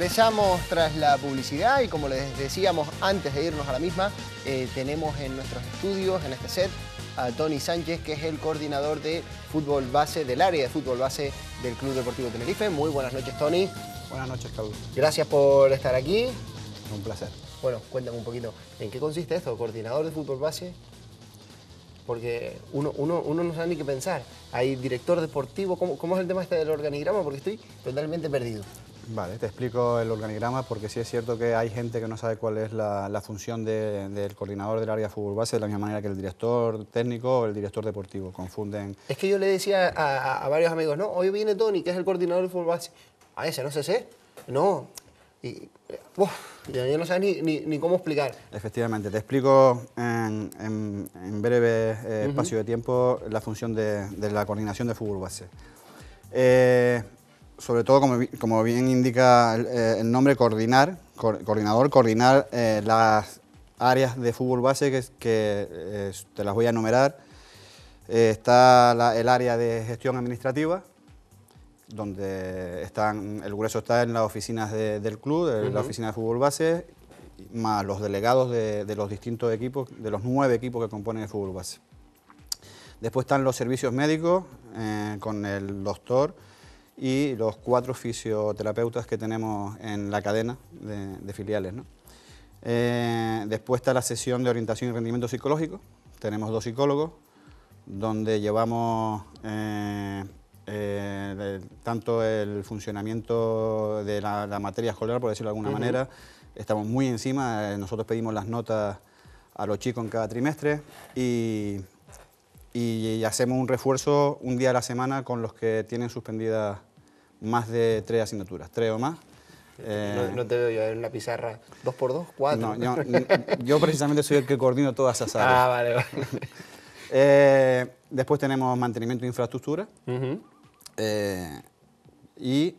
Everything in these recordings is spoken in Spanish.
Regresamos tras la publicidad y como les decíamos antes de irnos a la misma, tenemos en nuestros estudios, en este set, a Tony Sánchez, que es el coordinador de fútbol base, del área de fútbol base del Club Deportivo Tenerife. Muy buenas noches, Tony. Buenas noches, Carlos. Gracias por estar aquí. Un placer. Bueno, cuéntame un poquito, ¿en qué consiste esto? ¿Coordinador de fútbol base? Porque uno no sabe ni qué pensar. Hay director deportivo, ¿cómo es el tema este del organigrama? Porque estoy totalmente perdido. Vale, te explico el organigrama porque sí es cierto que hay gente que no sabe cuál es la función del coordinador del área de fútbol base de la misma manera que el director técnico o el director deportivo. Confunden. Es que yo le decía a varios amigos, no, hoy viene Tony, que es el coordinador de fútbol base. A ese, no sé. No. Y, yo no sé ni cómo explicar. Efectivamente, te explico en breve espacio de tiempo la función de la coordinación de fútbol base. Sobre todo, como bien indica el nombre, coordinador, coordinar las áreas de fútbol base que te las voy a enumerar. Está el área de gestión administrativa, donde el grueso está en las oficinas del club, la oficina de fútbol base, más los delegados de los distintos equipos, de los 9 equipos que componen el fútbol base. Después están los servicios médicos, con el doctor y los 4 fisioterapeutas que tenemos en la cadena de filiales, ¿no? Después está la sesión de orientación y rendimiento psicológico. Tenemos 2 psicólogos, donde llevamos tanto el funcionamiento de la materia escolar, por decirlo de alguna manera. Estamos muy encima, nosotros pedimos las notas a los chicos en cada trimestre y hacemos un refuerzo un día a la semana con los que tienen suspendidas más de 3 asignaturas, 3 o más. No te veo yo en la pizarra 2x2, 4. No, yo precisamente soy el que coordino todas esas áreas. Ah, vale. Después tenemos mantenimiento de infraestructura y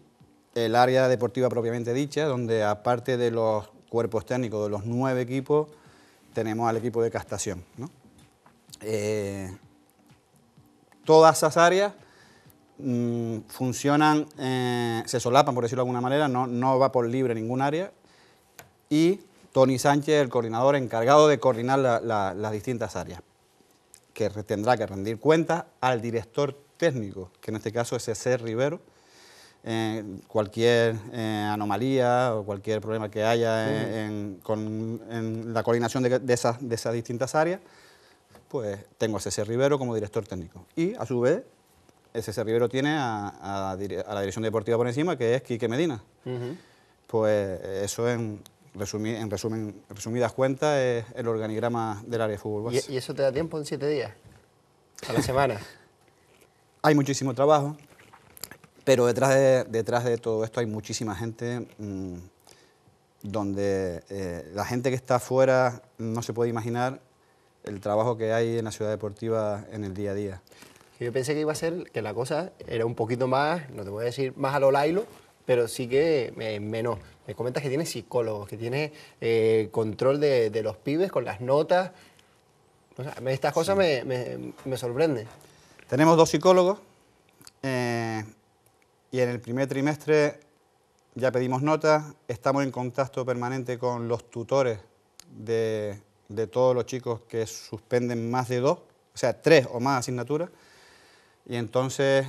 el área deportiva propiamente dicha, donde aparte de los cuerpos técnicos de los 9 equipos, tenemos al equipo de castación, ¿no? Todas esas áreas funcionan, se solapan, por decirlo de alguna manera, no va por libre ningún área, y Tony Sánchez, el coordinador encargado de coordinar las distintas áreas, que tendrá que rendir cuentas al director técnico, que en este caso es C.C. Rivero. Cualquier anomalía o cualquier problema que haya en la coordinación de esas distintas áreas, pues tengo a C.C. Rivero como director técnico. Y a su vez, C.C. Rivero tiene a la dirección deportiva por encima, que es Quique Medina. Pues eso en resumidas cuentas es el organigrama del área de fútbol base. ¿Y eso te da tiempo en 7 días? ¿A la semana? Hay muchísimo trabajo, pero detrás de todo esto hay muchísima gente, donde la gente que está afuera no se puede imaginar el trabajo que hay en la ciudad deportiva en el día a día. Yo pensé que iba a ser que la cosa era un poquito más, no te voy a decir más a lo Lailo, pero sí que menos. Me comentas que tienes psicólogos, que tienes control de los pibes con las notas. O sea, estas cosas me sorprenden. Tenemos 2 psicólogos y en el primer trimestre ya pedimos notas. Estamos en contacto permanente con los tutores de todos los chicos que suspenden más de 2, o sea, 3 o más asignaturas. Y entonces,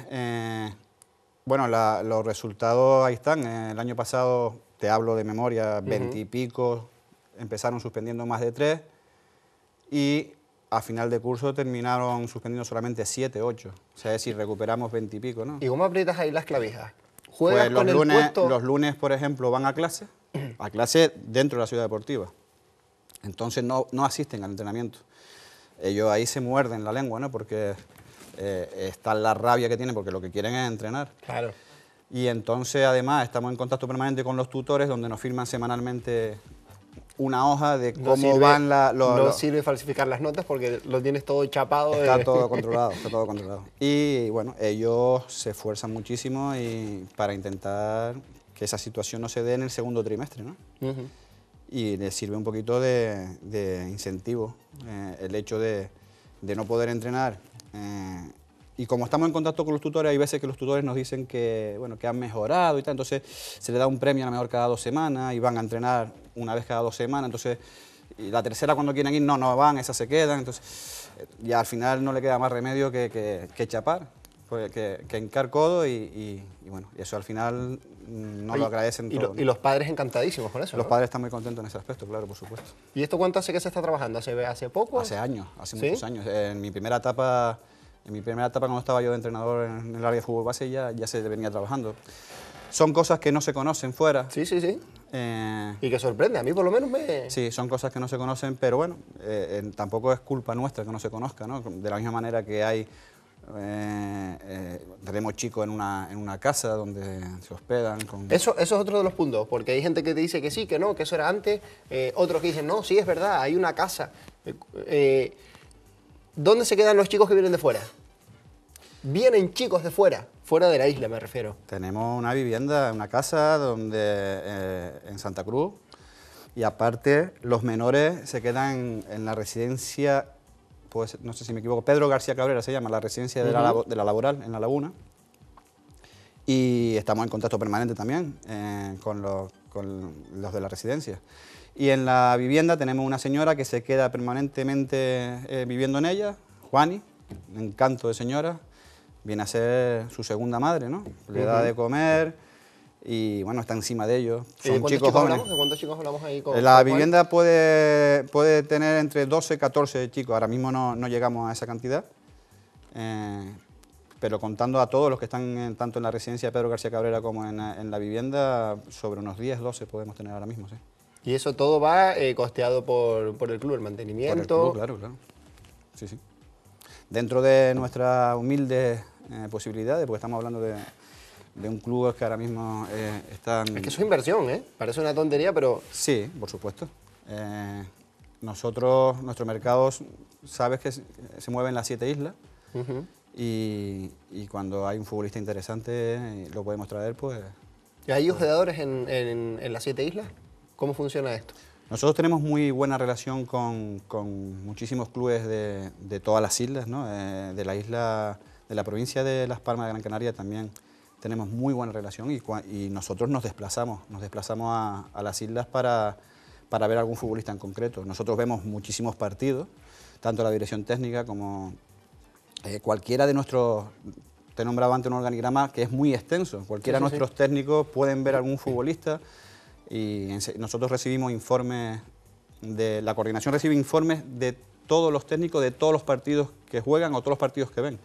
bueno, los resultados ahí están. El año pasado, te hablo de memoria, 20 y pico empezaron suspendiendo más de 3 y a final de curso terminaron suspendiendo solamente 7, 8. O sea, es decir, recuperamos 20 y pico, ¿no? ¿Y cómo aprietas ahí las clavijas? ¿Juegas Pues con el puesto? los lunes, por ejemplo, van a clase dentro de la ciudad deportiva. Entonces no asisten al entrenamiento. Ellos ahí se muerden la lengua, ¿no? Porque está la rabia que tienen, porque lo que quieren es entrenar. Claro. Y entonces, además, estamos en contacto permanente con los tutores, donde nos firman semanalmente una hoja de cómo van No sirve falsificar las notas porque lo tienes todo chapado. Está todo controlado, está todo controlado. Y bueno, ellos se esfuerzan muchísimo para intentar que esa situación no se dé en el segundo trimestre, ¿no? Y les sirve un poquito de incentivo el hecho de no poder entrenar y como estamos en contacto con los tutores, hay veces que los tutores nos dicen que, bueno, que han mejorado y tal, entonces se le da un premio a lo mejor cada 2 semanas y van a entrenar una vez cada 2 semanas, entonces y la tercera cuando quieren ir no van, esas se quedan, entonces ya al final no le queda más remedio que chapar, pues, que hincar codo y bueno, y eso al final no lo agradecen todo. Y los padres encantadísimos con eso, Los ¿no? padres están muy contentos en ese aspecto, claro, por supuesto. ¿Y esto cuánto hace que se está trabajando? ¿Hace poco? Hace años, hace ¿Sí? muchos años. En mi primera etapa cuando estaba yo de entrenador en el área de fútbol base ya se venía trabajando. Son cosas que no se conocen fuera. Sí, sí, sí. Eh, Y que sorprende, a mí por lo menos me... sí, son cosas que no se conocen, pero bueno, tampoco es culpa nuestra que no se conozca, ¿no? De la misma manera que hay, tenemos chicos en una casa donde se hospedan. Eso es otro de los puntos, porque hay gente que te dice que sí, que no, que eso era antes, otros que dicen, no, sí, es verdad, hay una casa. ¿Dónde se quedan los chicos que vienen de fuera? Vienen chicos de fuera, fuera de la isla me refiero. Tenemos una vivienda, una casa en Santa Cruz, y aparte los menores se quedan en la residencia, pues, no sé si me equivoco, Pedro García Cabrera se llama, la residencia de la Laboral, en La Laguna, y estamos en contacto permanente también con los de la residencia. Y en la vivienda tenemos una señora que se queda permanentemente viviendo en ella, Juani, un encanto de señora, viene a ser su segunda madre, ¿no? Le da de comer y, bueno, está encima de ellos. Son chicos jóvenes. ¿De cuántos chicos hablamos ahí con La Juan? vivienda puede tener entre 12 y 14 chicos, ahora mismo no llegamos a esa cantidad, pero contando a todos los que están tanto en la residencia de Pedro García Cabrera como en la vivienda, sobre unos 10, 12 podemos tener ahora mismo, sí. Y eso todo va costeado por el club, el mantenimiento. Por el club, claro, claro. Sí, sí. Dentro de nuestras humildes posibilidades, porque estamos hablando de un club que ahora mismo están... Es que eso es inversión, ¿eh? Parece una tontería, pero... Sí, por supuesto. Nuestro mercado, sabes que se mueve en las 7 islas, y cuando hay un futbolista interesante y lo podemos traer, pues... ¿Y hay hospedadores en las 7 islas? ¿Cómo funciona esto? Nosotros tenemos muy buena relación con muchísimos clubes de todas las islas, ¿no? De la isla, de la provincia de Las Palmas de Gran Canaria también tenemos muy buena relación y nosotros nos desplazamos a las islas para ver algún futbolista en concreto. Nosotros vemos muchísimos partidos, tanto la dirección técnica como cualquiera de nuestros... Te nombraba antes un organigrama que es muy extenso. Cualquiera de nuestros técnicos pueden ver algún futbolista. Y nosotros recibimos informes, la coordinación recibe informes de todos los técnicos, de todos los partidos que juegan o todos los partidos que ven,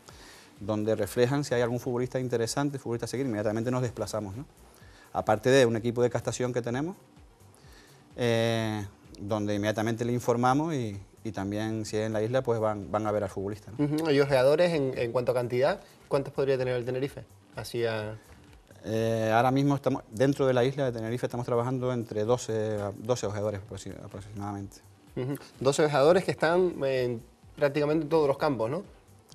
donde reflejan si hay algún futbolista interesante, futbolista a seguir, inmediatamente nos desplazamos, ¿no? Aparte de un equipo de captación que tenemos, donde inmediatamente le informamos y también si es en la isla, pues van a ver al futbolista, ¿no? ¿Y hospedadores en cuanto a cantidad? ¿Cuántos podría tener el Tenerife? Ahora mismo estamos dentro de la isla de Tenerife, estamos trabajando entre 12 ojeadores aproximadamente. 12 hospedadores que están en prácticamente todos los campos, ¿no?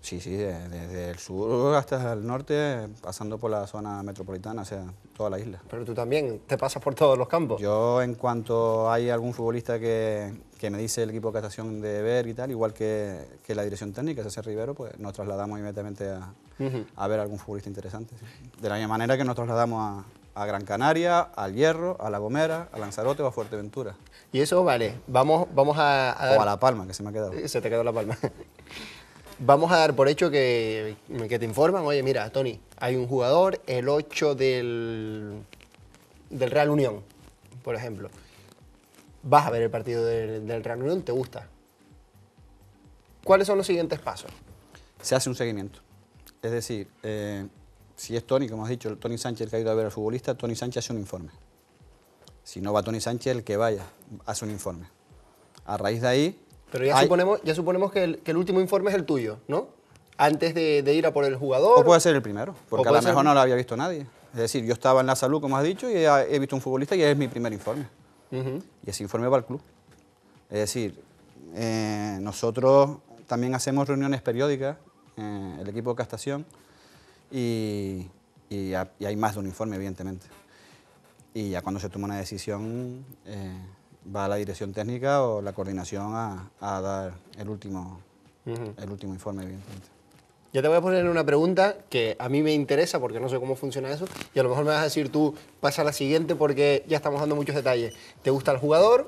Sí, sí, desde el sur hasta el norte, pasando por la zona metropolitana, o sea, toda la isla. Pero tú también te pasas por todos los campos. Yo, en cuanto hay algún futbolista que me dice el equipo de captación de ver y tal, igual que la dirección técnica, César Rivero, pues nos trasladamos inmediatamente a ver algún futbolista interesante. Sí. De la misma manera que nos trasladamos a Gran Canaria, al Hierro, a La Gomera, a Lanzarote o a Fuerteventura. Y eso, vale, vamos a dar... O a La Palma, que se me ha quedado. Se te quedó La Palma. Vamos a dar por hecho que te informan, oye, mira, Tony, hay un jugador, el 8 del Real Unión, por ejemplo. Vas a ver el partido del Real Unión, ¿te gusta? ¿Cuáles son los siguientes pasos? Se hace un seguimiento. Es decir, si es Tony, como has dicho, Tony Sánchez el que ha ido a ver al futbolista, Tony Sánchez hace un informe. Si no va Tony Sánchez, el que vaya, hace un informe. A raíz de ahí... Pero ya suponemos que el último informe es el tuyo, ¿no? Antes de ir a por el jugador. O puede ser el primero, porque a lo mejor no lo había visto nadie. Es decir, yo estaba en la salud, como has dicho, y he visto un futbolista y es mi primer informe. Y ese informe va al club. Es decir, nosotros también hacemos reuniones periódicas, el equipo de captación, y hay más de un informe, evidentemente. Y ya cuando se toma una decisión, va a la dirección técnica o la coordinación a dar el último informe, evidentemente. Yo te voy a poner una pregunta que a mí me interesa porque no sé cómo funciona eso y a lo mejor me vas a decir tú, pasa a la siguiente porque ya estamos dando muchos detalles. ¿Te gusta el jugador?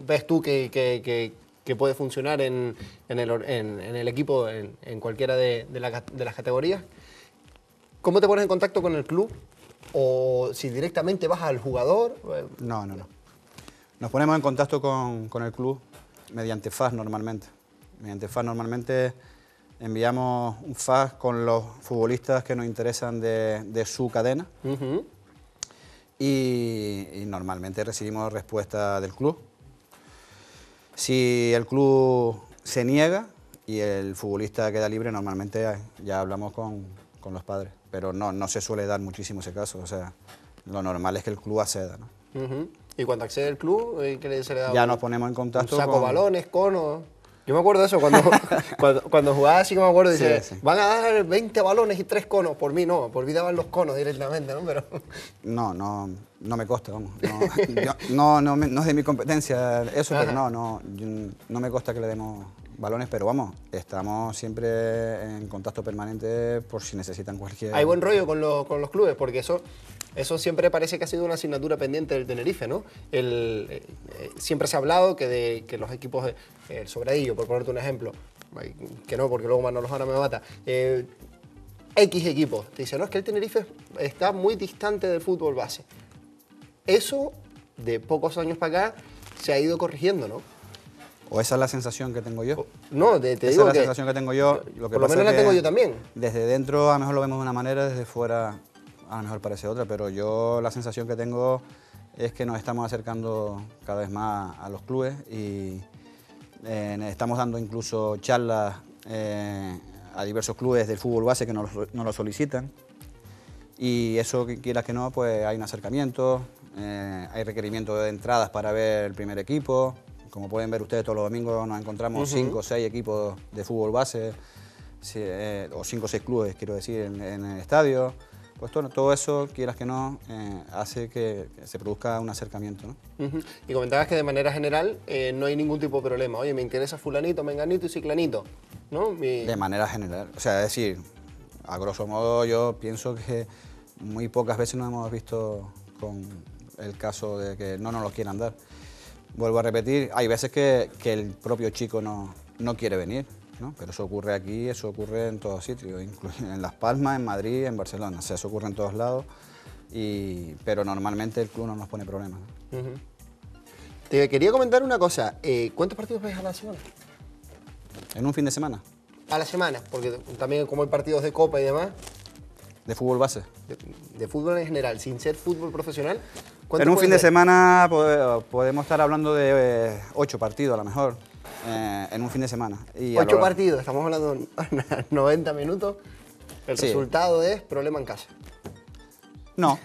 ¿Ves tú que puede funcionar en el equipo, en cualquiera de las categorías? ¿Cómo te pones en contacto con el club? ¿O si directamente vas al jugador? No. Nos ponemos en contacto con el club mediante fax normalmente. Mediante fax normalmente enviamos un fax con los futbolistas que nos interesan de su cadena y normalmente recibimos respuesta del club. Si el club se niega y el futbolista queda libre, normalmente ya hablamos con los padres, pero no se suele dar muchísimo ese caso, o sea, lo normal es que el club acceda, ¿no? Y cuando accede el club, ¿qué se le da? Ya nos ponemos en contacto un saco balones, conos. Yo me acuerdo de eso, cuando jugaba así que me acuerdo, dice, sí. van a dar 20 balones y 3 conos. Por mí no, por mí daban los conos directamente, ¿no? Pero... No me consta, vamos. No es de mi competencia eso, pero no me consta que le demos balones, pero vamos, estamos siempre en contacto permanente por si necesitan cualquier... Hay buen rollo con los clubes, porque eso siempre parece que ha sido una asignatura pendiente del Tenerife, ¿no? Siempre se ha hablado que los equipos, el Sobradillo, por ponerte un ejemplo, que no, porque luego Manolo Jara me mata, X equipos, te dicen, no, es que el Tenerife está muy distante del fútbol base. Eso, de pocos años para acá, se ha ido corrigiendo, ¿no? ¿O esa es la sensación que tengo yo? No, te esa digo es la que... sensación que tengo yo. Lo que por lo menos la tengo yo también. Desde dentro a lo mejor lo vemos de una manera, desde fuera a lo mejor parece otra, pero yo la sensación que tengo es que nos estamos acercando cada vez más a los clubes y estamos dando incluso charlas a diversos clubes del fútbol base que nos lo solicitan y eso, quieras que no, pues hay un acercamiento, hay requerimiento de entradas para ver el primer equipo. Como pueden ver ustedes, todos los domingos nos encontramos 5 o 6 equipos de fútbol base, o 5 o 6 clubes, quiero decir, en el estadio. Pues todo eso, quieras que no, hace que se produzca un acercamiento, ¿no? Y comentabas que de manera general no hay ningún tipo de problema. Oye, me interesa fulanito, menganito y ciclanito, ¿no? De manera general. O sea, es decir, a grosso modo yo pienso que muy pocas veces nos hemos visto con el caso de que no nos lo quieran dar. Vuelvo a repetir, hay veces que el propio chico no quiere venir, ¿no? Pero eso ocurre aquí, eso ocurre en todos sitios, incluso en Las Palmas, en Madrid, en Barcelona. O sea, eso ocurre en todos lados, pero normalmente el club no nos pone problemas, ¿no? Te quería comentar una cosa. ¿Cuántos partidos ves a la semana? ¿En un fin de semana? A la semana, porque también como hay partidos de Copa y demás. ¿De fútbol base? De fútbol en general, sin ser fútbol profesional. En un fin de semana podemos estar hablando de 8 partidos a lo mejor, en un fin de semana. Y 8 partidos, estamos hablando de 90 minutos. El resultado es problema en casa. No,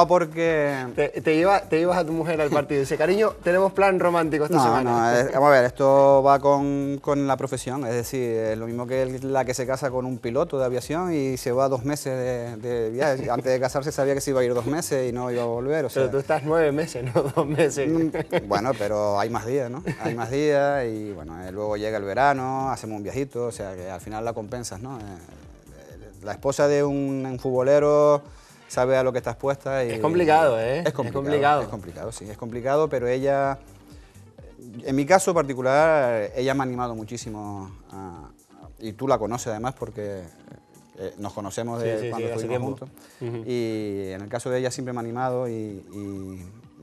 porque... Te llevas a tu mujer al partido y dice, cariño, tenemos plan romántico esta semana. Vamos a ver, esto va con la profesión, es decir, es lo mismo que la que se casa con un piloto de aviación y se va 2 meses de viaje. Antes de casarse sabía que se iba a ir 2 meses y no iba a volver, o sea... Pero tú estás 9 meses, no 2 meses. Bueno, pero hay más días, ¿no? Hay más días y bueno, luego llega el verano, hacemos un viajito, o sea que al final la compensas, ¿no? La esposa de un futbolero sabe a lo que está expuesta. Y es complicado, ¿eh? Es complicado, sí, es complicado, pero ella, en mi caso particular, ella me ha animado muchísimo, y tú la conoces además porque nos conocemos de cuando estuvimos juntos. Y en el caso de ella siempre me ha animado y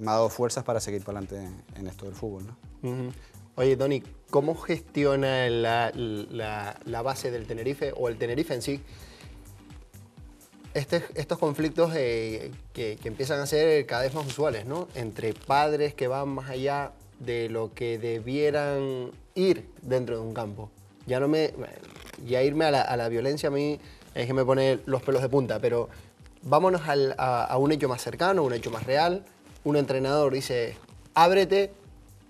me ha dado fuerzas para seguir para adelante en esto del fútbol, ¿no? Oye, Tony, ¿cómo gestiona la base del Tenerife o el Tenerife en sí estos conflictos que empiezan a ser cada vez más usuales, ¿no? Entre padres que van más allá de lo que debieran ir dentro de un campo? Ya irme a la violencia a mí es que me pone los pelos de punta, pero vámonos a un hecho más cercano, un hecho más real. Un entrenador dice, ábrete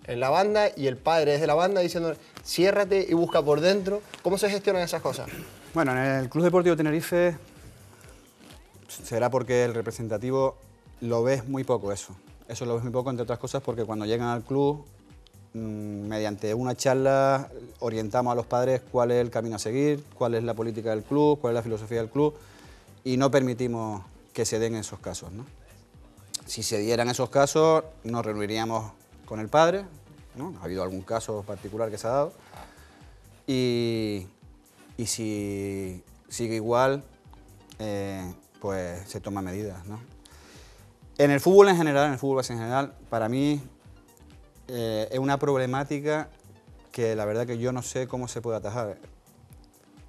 en la banda, y el padre desde la banda diciendo, ciérrate y busca por dentro. ¿Cómo se gestionan esas cosas? Bueno, en el Club Deportivo Tenerife será porque el representativo lo ves muy poco eso. Eso lo ves muy poco, entre otras cosas, porque cuando llegan al club mediante una charla orientamos a los padres cuál es el camino a seguir, cuál es la política del club, cuál es la filosofía del club, y no permitimos que se den esos casos, ¿no? Si se dieran esos casos, nos reuniríamos con el padre, ¿no? Ha habido algún caso particular que se ha dado, y si sigue igual, pues se toman medidas, ¿no? En el fútbol en general, en el fútbol base en general, para mí es una problemática que la verdad que yo no sé cómo se puede atajar.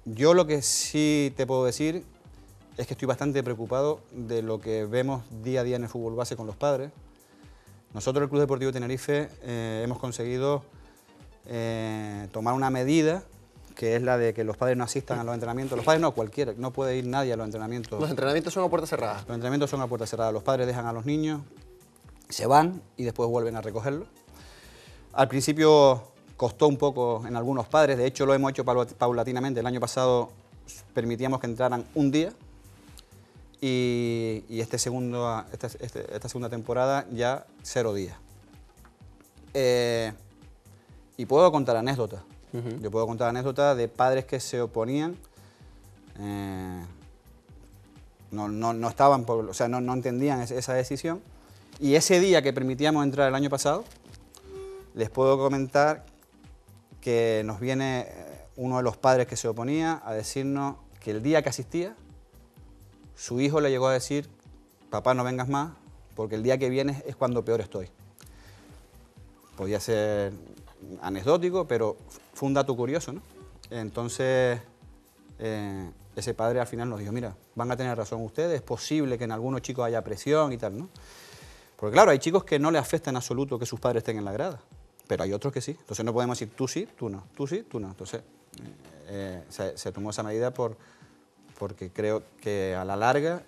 Yo lo que sí te puedo decir es que estoy bastante preocupado de lo que vemos día a día en el fútbol base con los padres. Nosotros, el Club Deportivo Tenerife, hemos conseguido tomar una medida que es la de que los padres no asistan a los entrenamientos. Los padres no, cualquiera, no puede ir nadie a los entrenamientos. Los entrenamientos son a puerta cerrada. Los entrenamientos son a puerta cerrada. Los padres dejan a los niños, se van y después vuelven a recogerlos. Al principio costó un poco en algunos padres, de hecho lo hemos hecho paulatinamente. El año pasado permitíamos que entraran un día y esta segunda temporada ya 0 días. Y puedo contar anécdotas. Yo puedo contar anécdotas de padres que se oponían, no estaban, o sea, no entendían esa decisión. Y ese día que permitíamos entrar el año pasado, les puedo comentar que nos viene uno de los padres que se oponía a decirnos que el día que asistía, su hijo le llegó a decir: papá, no vengas más, porque el día que vienes es cuando peor estoy. Podía ser anecdótico, pero fue un dato curioso, ¿no? Entonces, ese padre al final nos dijo: mira, van a tener razón ustedes, es posible que en algunos chicos haya presión y tal, ¿no? Porque claro, hay chicos que no les afecta en absoluto que sus padres estén en la grada, pero hay otros que sí. Entonces no podemos decir tú sí, tú no, tú sí, tú no. Entonces se tomó esa medida porque creo que a la larga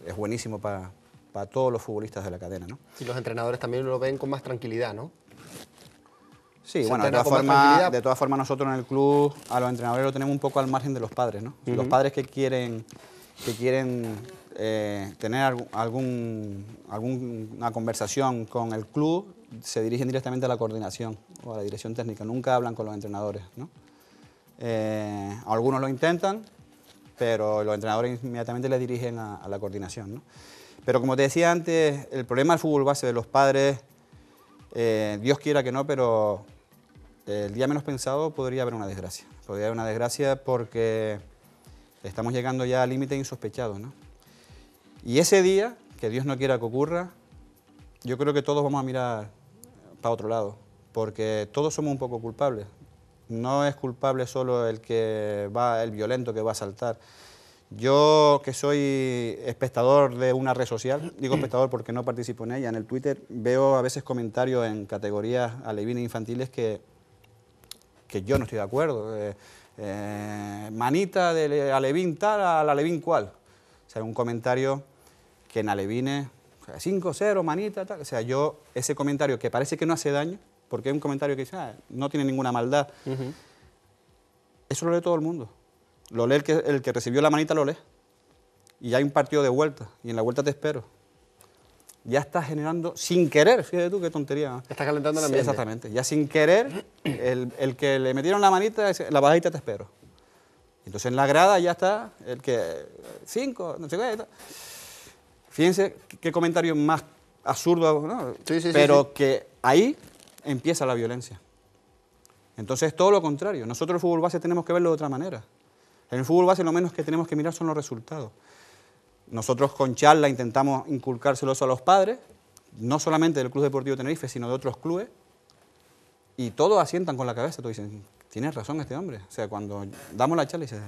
es buenísimo para todos los futbolistas de la cadena, ¿no? Y los entrenadores también lo ven con más tranquilidad, ¿no? Sí, bueno, de todas formas nosotros en el club a los entrenadores lo tenemos un poco al margen de los padres, ¿no? Los padres que quieren tener alguna conversación con el club se dirigen directamente a la coordinación o a la dirección técnica, nunca hablan con los entrenadores, ¿no? Algunos lo intentan, pero los entrenadores inmediatamente le dirigen a la coordinación, ¿no? Pero como te decía antes, el problema del fútbol base de los padres, Dios quiera que no, pero el día menos pensado podría haber una desgracia. Podría haber una desgracia porque estamos llegando ya a límites insospechados, ¿no? Y ese día, que Dios no quiera que ocurra, yo creo que todos vamos a mirar para otro lado, porque todos somos un poco culpables. No es culpable solo el violento que va a saltar. Yo, que soy espectador de una red social, digo espectador porque no participo en ella, en el Twitter veo a veces comentarios en categorías alevines infantiles que yo no estoy de acuerdo. Manita de alevín tal al alevín cual. O sea, un comentario que en alevines, 5-0, manita, tal. O sea, yo, ese comentario que parece que no hace daño, porque es un comentario que dice, no tiene ninguna maldad, eso lo lee todo el mundo. Lo lee el que recibió la manita, lo lee. Y ya hay un partido de vuelta, y en la vuelta te espero. Ya estás generando, sin querer, fíjate tú qué tontería. Estás calentando el ambiente. Exactamente. Ya sin querer, el que le metieron la manita, la bajadita te espero. Entonces en la grada ya está el que 5, no sé qué. Fíjense qué comentario más absurdo, ¿no? Sí, pero que ahí empieza la violencia. Entonces todo lo contrario. Nosotros el fútbol base tenemos que verlo de otra manera. En el fútbol base lo menos que tenemos que mirar son los resultados. Nosotros con charla intentamos inculcárselo eso a los padres, no solamente del Club Deportivo Tenerife, sino de otros clubes, y todos asientan con la cabeza, todos dicen, tienes razón este hombre. O sea, cuando damos la charla, dices,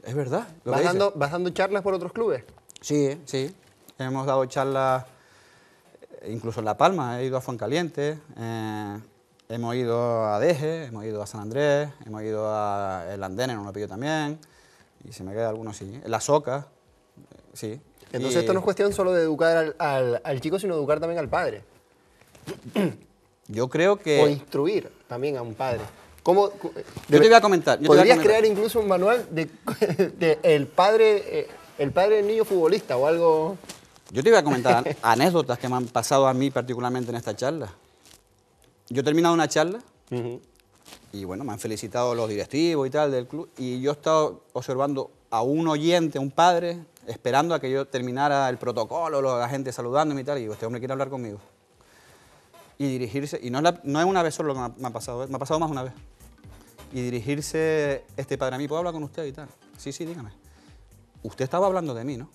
es verdad. ¿Vas dando charlas por otros clubes? Sí, sí. Hemos dado charlas, incluso en La Palma, he ido a Fuencaliente, hemos ido a Deje, hemos ido a San Andrés, hemos ido a El Andén, en un pillo también, y se me queda alguno así. En La Soca, sí. Entonces esto no es cuestión solo de educar al chico, sino educar también al padre. Yo creo que... O instruir también a un padre. ¿Cómo, yo te voy a comentar. ¿Podrías crear incluso un manual de el padre del niño futbolista o algo? Yo te voy a comentar anécdotas que me han pasado a mí particularmente en esta charla. yo he terminado una charla Ujú. y bueno, me han felicitado los directivos y tal del club, y yo he estado observando a un oyente, un padre, esperando a que yo terminara el protocolo, la gente saludándome y tal, y digo, este hombre quiere hablar conmigo. Y dirigirse, y no es una vez solo lo que me ha pasado, me ha pasado más una vez. Y dirigirse este padre a mí, ¿puedo hablar con usted y tal? Sí, sí, dígame. Usted estaba hablando de mí, ¿no?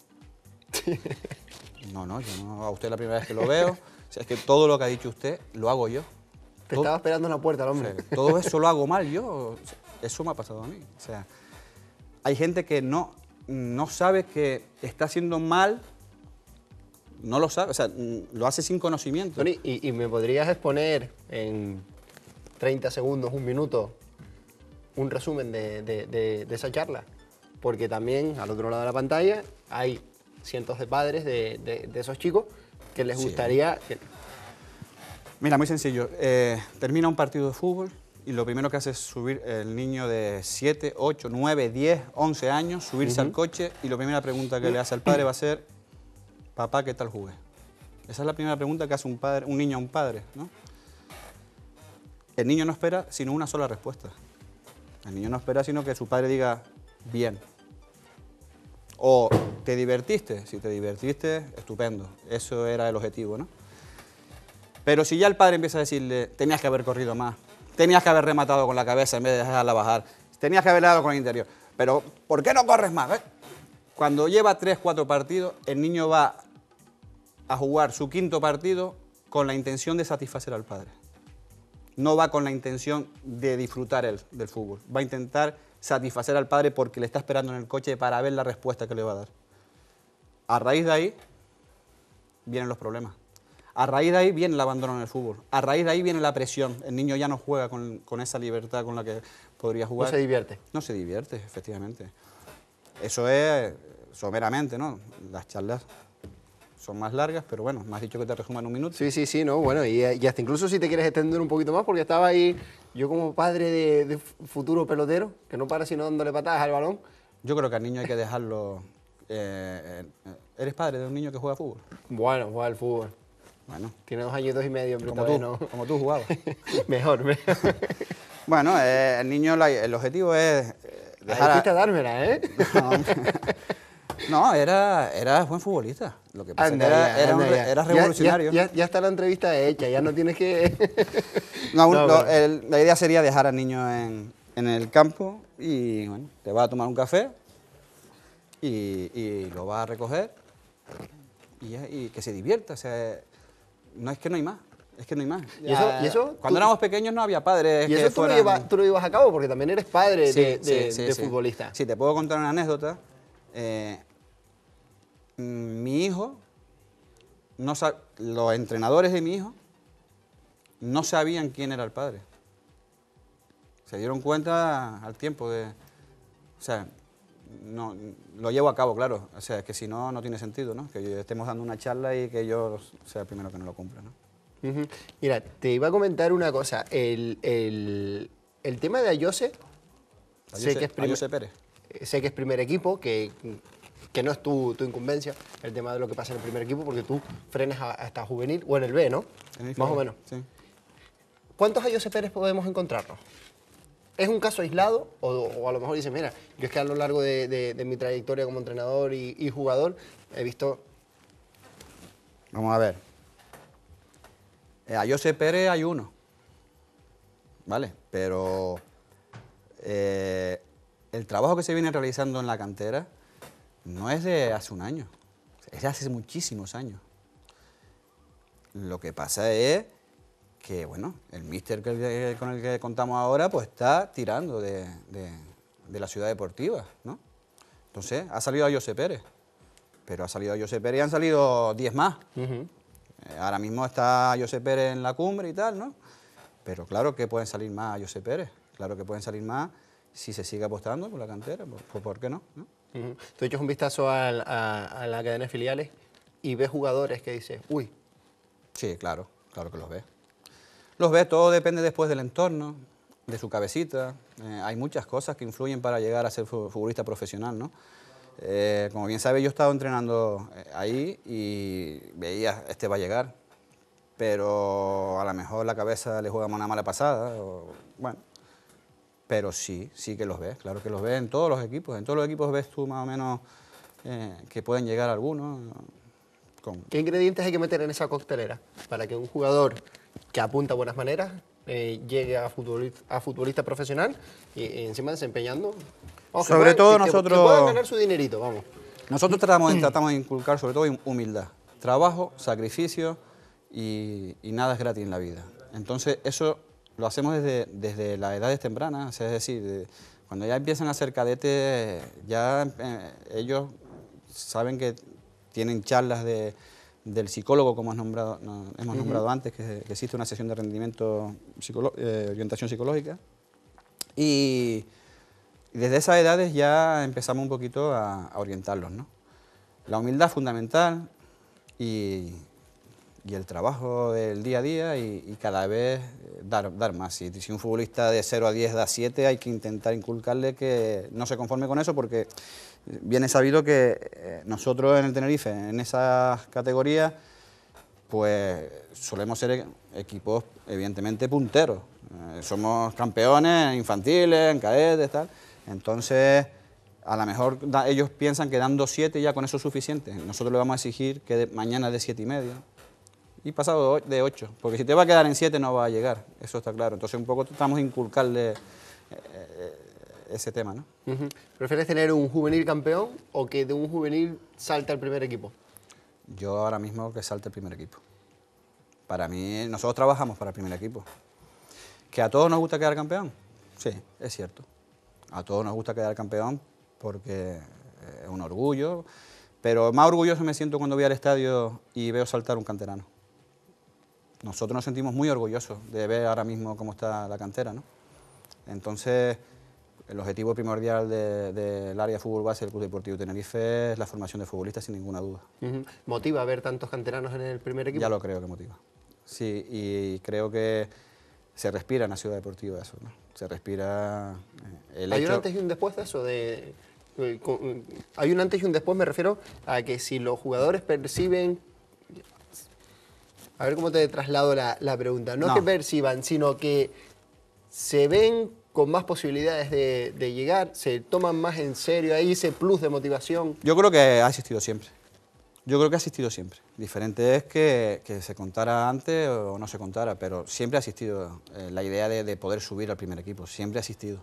No, yo no, a usted es la primera vez que lo veo. O sea, es que todo lo que ha dicho usted lo hago yo. Te estaba esperando en la puerta el hombre. O sea, todo eso lo hago mal yo. O sea, eso me ha pasado a mí. O sea, hay gente que no sabe que está haciendo mal, no lo sabe, o sea, lo hace sin conocimiento. Tony, ¿y me podrías exponer en 30 segundos, un minuto, un resumen de esa charla? Porque también al otro lado de la pantalla hay cientos de padres de esos chicos que les Sí. gustaría... Mira, muy sencillo. Termina un partido de fútbol y lo primero que hace es subir el niño de 7, 8, 9, 10, 11 años, subirse al coche, y la primera pregunta que le hace al padre va a ser: papá, ¿qué tal jugué? Esa es la primera pregunta que hace un niño a un padre, ¿no? El niño no espera sino una sola respuesta. El niño no espera sino que su padre diga bien. O ¿te divertiste? Si te divertiste, estupendo. Eso era el objetivo, ¿no? Pero si ya el padre empieza a decirle: tenías que haber corrido más, tenías que haber rematado con la cabeza en vez de dejarla bajar, tenías que haberle dado con el interior, pero ¿por qué no corres más? Cuando lleva 3, 4 partidos, el niño va a jugar su quinto partido con la intención de satisfacer al padre. No va con la intención de disfrutar él del fútbol. Va a intentar satisfacer al padre porque le está esperando en el coche para ver la respuesta que le va a dar. A raíz de ahí vienen los problemas. A raíz de ahí viene el abandono en el fútbol. A raíz de ahí viene la presión. El niño ya no juega con esa libertad con la que podría jugar. No se divierte. No se divierte, efectivamente. Eso es someramente, ¿no? Las charlas son más largas, pero bueno, me has dicho que te resuma en un minuto. Sí, no, bueno, y hasta incluso si te quieres extender un poquito más, porque estaba ahí yo como padre de futuro pelotero, que no para sino dándole patadas al balón. Yo creo que al niño hay que dejarlo... ¿Eres padre de un niño que juega fútbol? Bueno, juega al fútbol. Bueno, Tiene 2 añitos y medio, hombre, como todavía tú, no. como tú jugabas. Mejor. Bueno, el niño, el objetivo es dejar... Fuiste a dármela, ¿eh? No, era buen futbolista. Lo que pasa es que era Ya. revolucionario. Ya está la entrevista hecha, ya no tienes que... No, No, la idea sería dejar al niño en el campo y bueno, te vas a tomar un café y lo vas a recoger y que se divierta. O sea, no es que no hay más, es que no hay más. ¿Y eso Cuando éramos pequeños no había padres Y que eso fueran... tú lo llevas a cabo porque también eres padre de Sí. futbolista. Sí, te puedo contar una anécdota. Mi hijo, los entrenadores de mi hijo no sabían quién era el padre. Se dieron cuenta al tiempo de... O sea, no, lo llevo a cabo, claro. O sea, es que si no, no tiene sentido, ¿no? Que estemos dando una charla y que yo sea el primero que no lo cumpla, ¿no? Ujú. Mira, te iba a comentar una cosa. El tema de Ayose, Ayose Pérez. sé que es primer equipo, que no es tu incumbencia el tema de lo que pasa en el primer equipo, porque tú frenes hasta juvenil, o en el B, ¿no? Más o menos. Sí. ¿Cuántos Ayose Pérez podemos encontrarnos? ¿Es un caso aislado? O a lo mejor dices, mira, yo es que a lo largo de mi trayectoria como entrenador y jugador he visto... Vamos a ver. Ayose Pérez hay uno, ¿vale? Pero el trabajo que se viene realizando en la cantera no es de hace un año, es de hace muchísimos años. Lo que pasa es que, bueno, el míster con el que contamos ahora, pues está tirando de la ciudad deportiva, ¿no? Entonces, ha salido Ayose Pérez, pero ha salido Ayose Pérez y han salido 10 más. Ahora mismo está Ayose Pérez en la cumbre y tal, ¿no? Pero claro que pueden salir más Ayose Pérez, claro que pueden salir más si se sigue apostando por la cantera, pues ¿por qué no? ¿No? Tú echas un vistazo a la cadena de filiales y ves jugadores que dices, uy. Sí, claro que los ves. Los ves, todo depende después del entorno, de su cabecita. Hay muchas cosas que influyen para llegar a ser futbolista profesional, ¿no? Como bien sabes, yo he estado entrenando ahí y veía, este va a llegar. pero a lo mejor la cabeza le juega una mala pasada, bueno, pero sí que los ves, claro que los ves en todos los equipos ves tú más o menos que pueden llegar algunos. ¿Qué ingredientes hay que meter en esa coctelera para que un jugador que apunta a buenas maneras llegue a futbolista profesional y encima desempeñando? Vamos, sobre todo que nosotros... que puedan ganar su dinerito, vamos. Nosotros tratamos de inculcar sobre todo humildad, trabajo, sacrificio y nada es gratis en la vida. Entonces eso lo hacemos desde las edades tempranas, es decir, cuando ya empiezan a ser cadetes, ya ellos saben que tienen charlas del psicólogo, como hemos nombrado antes, que existe una sesión de rendimiento, orientación psicológica. Y desde esas edades ya empezamos un poquito a orientarlos, ¿no? La humildad fundamental y el trabajo del día a día y cada vez dar más. Si un futbolista de 0 a 10 da 7, hay que intentar inculcarle que no se conforme con eso, porque bien es sabido que nosotros en el Tenerife, en esas categorías, pues solemos ser equipos evidentemente punteros. Somos campeones en infantiles, en cadetes, tal. Entonces, a lo mejor ellos piensan que dando 7 ya con eso es suficiente. Nosotros le vamos a exigir que mañana de 7,5 y pasado de 8, porque si te va a quedar en 7 no va a llegar, eso está claro. Entonces un poco tratamos de inculcarle ese tema, ¿no? ¿Prefieres tener un juvenil campeón o que de un juvenil salte al primer equipo? Yo ahora mismo que salte el primer equipo. Para mí, nosotros trabajamos para el primer equipo. ¿Que a todos nos gusta quedar campeón? Sí, es cierto. A todos nos gusta quedar campeón porque es un orgullo, pero más orgulloso me siento cuando voy al estadio y veo saltar un canterano. Nosotros nos sentimos muy orgullosos de ver ahora mismo cómo está la cantera, ¿no? Entonces, el objetivo primordial del área de fútbol base del Club Deportivo Tenerife es la formación de futbolistas, sin ninguna duda. ¿Motiva a ver tantos canteranos en el primer equipo? Ya lo creo que motiva. Sí, y creo que se respira en la ciudad deportiva eso, ¿no? Se respira el ¿Hay hecho... un antes y un después de eso? Hay un antes y un después, me refiero a que si los jugadores perciben... A ver cómo te traslado la pregunta. No es que perciban, sino que se ven con más posibilidades de llegar, se toman más en serio ahí ese plus de motivación. Yo creo que ha existido siempre. Yo creo que ha existido siempre. Diferente es que se contara antes o no se contara, pero siempre ha existido la idea de poder subir al primer equipo, siempre ha existido.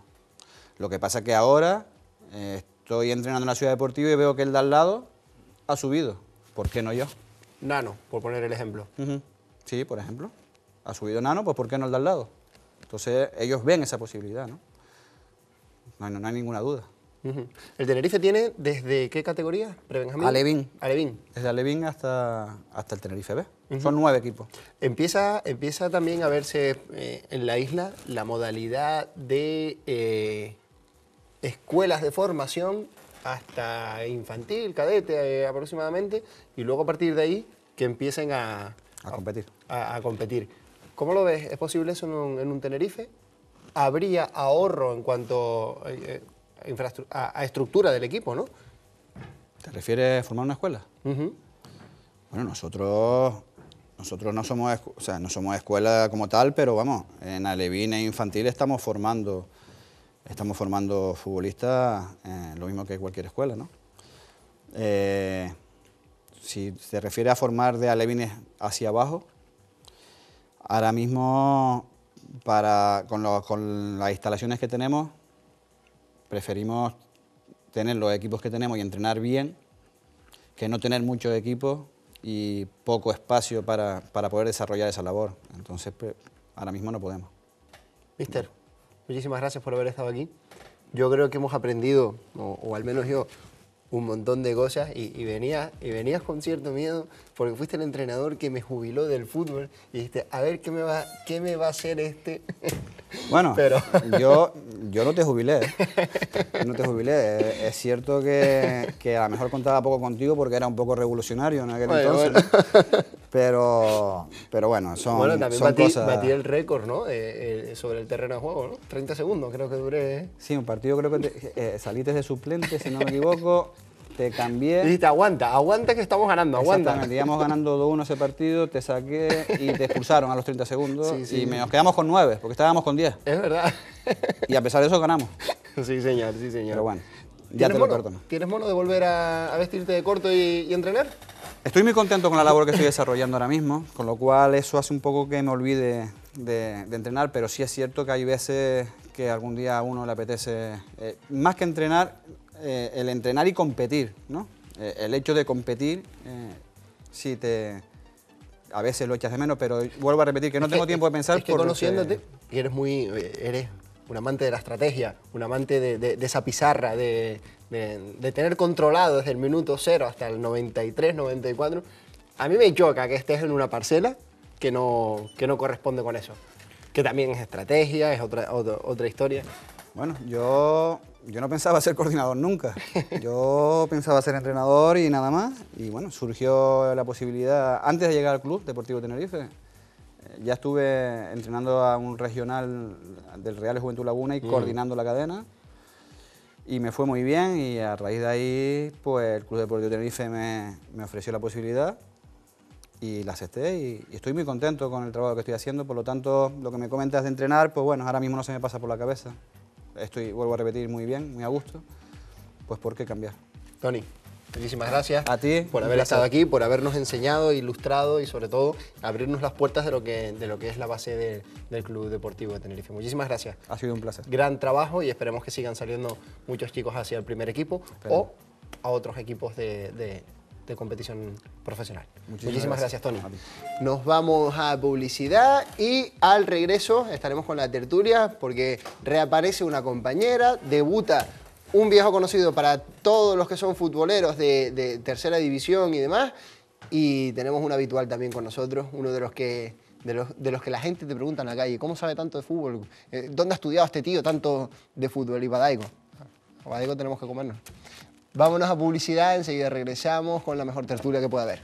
Lo que pasa es que ahora estoy entrenando en la ciudad deportiva y veo que el de al lado ha subido. ¿Por qué no yo? Nano, por poner el ejemplo. Sí, por ejemplo. Ha subido Nano, pues ¿por qué no el de al lado? Entonces ellos ven esa posibilidad, ¿no? No hay ninguna duda. ¿El Tenerife tiene desde qué categoría? ¿Prebenjamín? Alevín. Alevín. Desde Alevín hasta el Tenerife B. Son 9 equipos. Empieza también a verse en la isla la modalidad de escuelas de formación hasta infantil, cadete aproximadamente, y luego a partir de ahí que empiecen a competir. A competir. ¿Cómo lo ves? ¿Es posible eso en un Tenerife? ¿Habría ahorro en cuanto a estructura del equipo, no? ¿Te refieres a formar una escuela? Bueno, nosotros no somos, no somos escuela como tal, pero vamos, en Alevín e infantil estamos formando futbolistas lo mismo que cualquier escuela, ¿no? Si se refiere a formar de alevines hacia abajo, ahora mismo con las instalaciones que tenemos, preferimos tener los equipos que tenemos y entrenar bien, que no tener muchos equipos y poco espacio para poder desarrollar esa labor. Entonces, ahora mismo no podemos. Mister, muchísimas gracias por haber estado aquí. Yo creo que hemos aprendido, o al menos yo, un montón de cosas y venías con cierto miedo porque fuiste el entrenador que me jubiló del fútbol y dijiste, a ver, ¿qué me va a hacer este? Bueno, pero... yo no te jubilé, no te jubilé. Es cierto que a lo mejor contaba poco contigo porque era un poco revolucionario en aquel entonces. Bueno. Pero bueno, son también cosas... batí el récord, ¿no? Sobre el terreno de juego, ¿no? 30 segundos creo que duré. Sí, un partido creo que saliste de suplente, si no me equivoco, te cambié. Dijiste, aguanta que estamos ganando, aguanta. Exactamente, íbamos ganando 2-1 ese partido, te saqué y te expulsaron a los 30 segundos. Sí, sí. Y nos quedamos con 9, porque estábamos con 10. Es verdad. Y a pesar de eso ganamos. Sí, señor, sí, señor. Pero bueno, ya te lo perdono. ¿Tienes mono de volver a vestirte de corto y entrenar? Estoy muy contento con la labor que estoy desarrollando ahora mismo, con lo cual eso hace un poco que me olvide de entrenar, pero sí es cierto que hay veces que algún día a uno le apetece, más que entrenar, el entrenar y competir, ¿no? El hecho de competir, sí a veces lo echas de menos, pero vuelvo a repetir que no tengo tiempo de pensar. Es que conociéndote, eres un amante de la estrategia, un amante de esa pizarra, de tener controlado desde el minuto 0 hasta el 93, 94. A mí me choca que estés en una parcela que no corresponde con eso. Que también es estrategia, es otra historia. Bueno, yo no pensaba ser coordinador nunca. Yo pensaba ser entrenador y nada más. Y bueno, surgió la posibilidad, antes de llegar al Club Deportivo Tenerife, ya estuve entrenando a un regional del Real Juventud Laguna y coordinando la cadena. Y me fue muy bien y a raíz de ahí, pues el Club Deportivo Tenerife me ofreció la posibilidad y la acepté y estoy muy contento con el trabajo que estoy haciendo. Por lo tanto, lo que me comentas de entrenar, pues bueno, ahora mismo no se me pasa por la cabeza. Vuelvo a repetir, muy bien, muy a gusto. Pues ¿por qué cambiar? Tony, muchísimas gracias a ti por haber estado aquí, por habernos enseñado, ilustrado y sobre todo abrirnos las puertas de lo que es la base del Club Deportivo de Tenerife. Muchísimas gracias. Ha sido un placer. Gran trabajo y esperemos que sigan saliendo muchos chicos hacia el primer equipo o a otros equipos de competición profesional. Muchísimas gracias, Tony. Nos vamos a publicidad y al regreso estaremos con la tertulia porque reaparece una compañera, debuta un viejo conocido para todos los que son futboleros de tercera división y demás, y tenemos un habitual también con nosotros, uno de los que la gente te pregunta en la calle, ¿cómo sabe tanto de fútbol? ¿Dónde ha estudiado este tío tanto de fútbol? Y Badaico. A Badaico tenemos que comernos. Vámonos a publicidad, enseguida regresamos con la mejor tertulia que pueda haber.